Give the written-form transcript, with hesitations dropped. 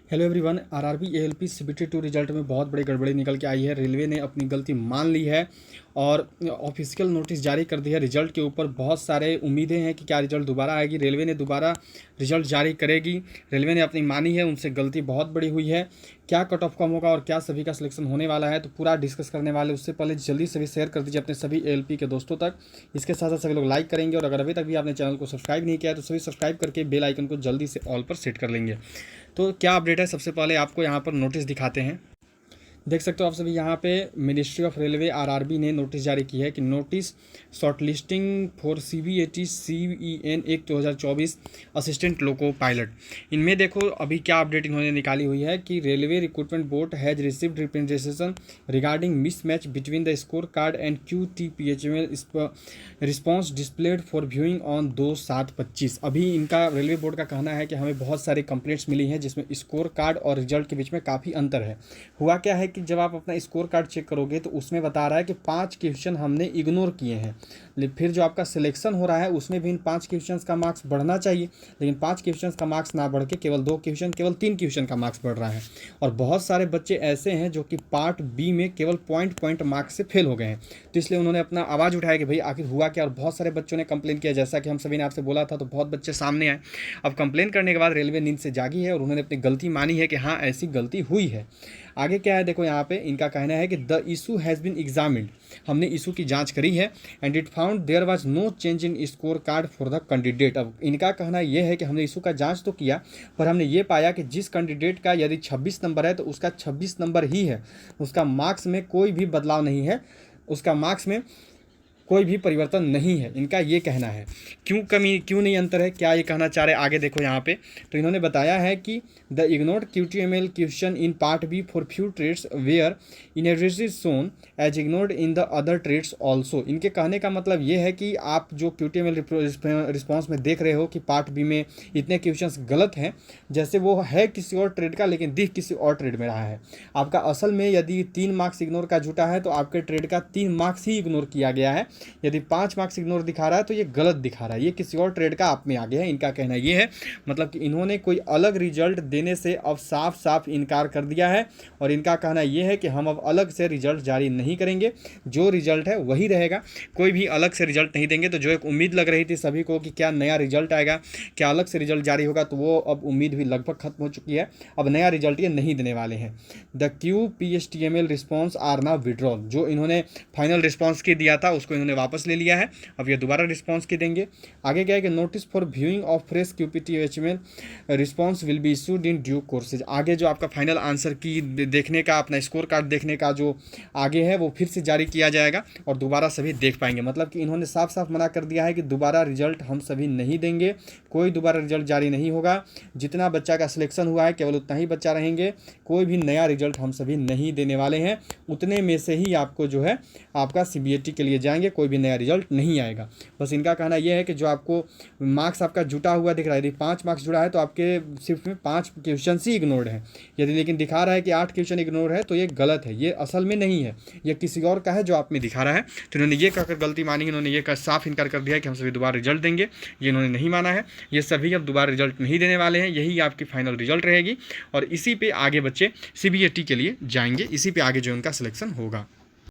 Hello everyone. RRB ALP CBT 2 result में बहुत बड़ी गड़बड़ी निकल के आई है। रेलवे ने अपनी गलती मान ली है और ऑफिशियल नोटिस जारी कर दी है। रिजल्ट के ऊपर बहुत सारे उम्मीदें हैं कि क्या रिजल्ट दोबारा आएगी, रेलवे ने दोबारा रिजल्ट जारी करेगी। रेलवे ने अपनी मानी है, उनसे गलती बहुत बड़ी हुई है। क्या कट ऑफ कम होगा और क्या सभी का सिलेक्शन होने वाला है, तो पूरा डिस्कस करने वाले। उससे पहले जल्दी से भी शेयर कर दीजिए अपने सभी एएलपी के दोस्तों तक। इसके साथ साथ सभी लोग लाइक करेंगे और अगर अभी तक भी आपने चैनल को सब्सक्राइब नहीं किया है तो सभी सब्सक्राइब करके बेल आइकन को जल्दी से ऑल पर सेट कर लेंगे। तो क्या अपडेट है, सबसे पहले आपको यहाँ पर नोटिस दिखाते हैं। देख सकते हो आप सभी, यहाँ पे मिनिस्ट्री ऑफ रेलवे आरआरबी ने नोटिस जारी की है कि notice shortlisting for CBAT CEN 1/2024 assistant loco pilot. इनमें देखो अभी क्या अपडेट इन्होंने निकाली हुई है कि railway recruitment board has received representation regarding mismatch between the score card and QTPHML response displayed for viewing on 2/7/25। अभी इनका रेलवे बोर्ड का कहना है कि हमें बहुत सारी कंप्लेंट्स मिली हैं जिसमें स्कोर कार्ड और रिजल्ट के बीच में काफ़ी अंतर है। हुआ क्या है कि जब आप अपना स्कोर कार्ड चेक करोगे तो उसमें बता रहा है कि 5 क्वेश्चन हमने इग्नोर किए हैं। फिर जो आपका सिलेक्शन हो रहा है उसमें भी इन 5 क्वेश्चन का मार्क्स बढ़ना चाहिए, लेकिन 5 क्वेश्चन का मार्क्स ना बढ़ के केवल 2 क्वेश्चन, केवल 3 क्वेश्चन का मार्क्स बढ़ रहा है। और बहुत सारे बच्चे ऐसे हैं जो कि पार्ट बी में केवल पॉइंट मार्क्स से फेल हो गए हैं। तो इसलिए उन्होंने अपना आवाज़ उठाया कि भाई आखिर हुआ क्या। और बहुत सारे बच्चों ने कंप्लेन किया, जैसा कि हम सभी ने आपसे बोला था, तो बहुत बच्चे सामने आए। अब कंप्लेन करने के बाद रेलवे नींद से जागी है और उन्होंने अपनी गलती मानी है कि हाँ ऐसी गलती हुई है। आगे क्या है देखो, यहाँ पे इनका कहना है कि the issue has been examined, हमने इशू की जांच करी है and it found there was no change in score card for the candidate. अब इनका कहना यह है कि हमने इशू का जांच तो किया, पर हमने ये पाया कि जिस कैंडिडेट का यदि 26 नंबर है तो उसका 26 नंबर ही है, उसका मार्क्स में कोई भी बदलाव नहीं है, उसका मार्क्स में कोई भी परिवर्तन नहीं है। इनका ये कहना है। क्यों नहीं अंतर है, क्या ये कहना चाह रहे आगे देखो यहाँ पे। तो इन्होंने बताया है कि the ignored QTML question in part B for few trades where in addresses shown as ignored in the other trades also. इनके कहने का मतलब ये है कि आप जो QTML रिस्पॉन्स में देख रहे हो कि पार्ट बी में इतने क्वेश्चंस गलत हैं, जैसे वो है किसी और ट्रेड का लेकिन दिख किसी और ट्रेड में रहा है। आपका असल में यदि 3 मार्क्स इग्नोर का जुटा है तो आपके ट्रेड का 3 मार्क्स ही इग्नोर किया गया है। यदि 5 मार्क्स इग्नोर दिखा रहा है तो ये गलत दिखा रहा है, ये किसी और ट्रेड का आप में आ गया है। इनका कहना ये है, मतलब कि इन्होंने कोई अलग रिजल्ट देने से अब साफ साफ इनकार कर दिया है। और इनका कहना ये है कि हम अब अलग से रिजल्ट जारी नहीं करेंगे, जो रिजल्ट है वही रहेगा, कोई भी अलग से रिजल्ट नहीं देंगे। तो जो एक उम्मीद लग रही थी सभी को कि क्या नया रिजल्ट आएगा, क्या अलग से रिजल्ट जारी होगा, तो वो अब उम्मीद भी लगभग खत्म हो चुकी है। अब नया रिजल्ट ये नहीं देने वाले हैं। The QPHTML response are now withdrawal. जो इन्होंने फाइनल रिस्पॉन्स की दिया था उसको इन्होंने वापस ले लिया है, अब ये दोबारा रिस्पांस की देंगे। आगे क्या है कि notice for viewing of fresh QPTHML response will be issued in due courses. आगे जो आपका फाइनल आंसर की देखने का, अपना स्कोर कार्ड देखने का जो आगे है वो फिर से जारी किया जाएगा और दोबारा सभी देख पाएंगे। मतलब कि इन्होंने साफ साफ मना कर दिया है कि दोबारा रिजल्ट हम सभी नहीं देंगे, कोई दोबारा रिजल्ट जारी नहीं होगा। जितना बच्चा का सिलेक्शन हुआ है केवल उतना ही बच्चा रहेंगे, कोई भी नया रिजल्ट हम सभी नहीं देने वाले हैं। उतने में से ही आपको जो है आपका CBT के लिए जाएंगे, कोई भी नया रिजल्ट नहीं आएगा। बस इनका कहना यह है कि जो आपको मार्क्स आपका जुटा हुआ दिख रहा है, यदि 5 मार्क्स जुड़ा है तो आपके सिर्फ में 5 क्वेश्चन ही इग्नोर्ड है। यदि लेकिन दिखा रहा है कि 8 क्वेश्चन इग्नोर है तो ये गलत है, ये असल में नहीं है, ये किसी और का है जो आप में दिखा रहा है। तो इन्होंने ये कहकर गलती मानी, इन्होंने ये साफ इनकार कर दिया है कि हम सभी दोबारा रिजल्ट देंगे, ये इन्होंने नहीं माना है। ये सभी अब दोबारा रिजल्ट नहीं देने वाले हैं, यही आपकी फाइनल रिजल्ट रहेगी और इसी पे आगे बच्चे CBT के लिए जाएंगे, इसी पे आगे जो उनका सिलेक्शन होगा।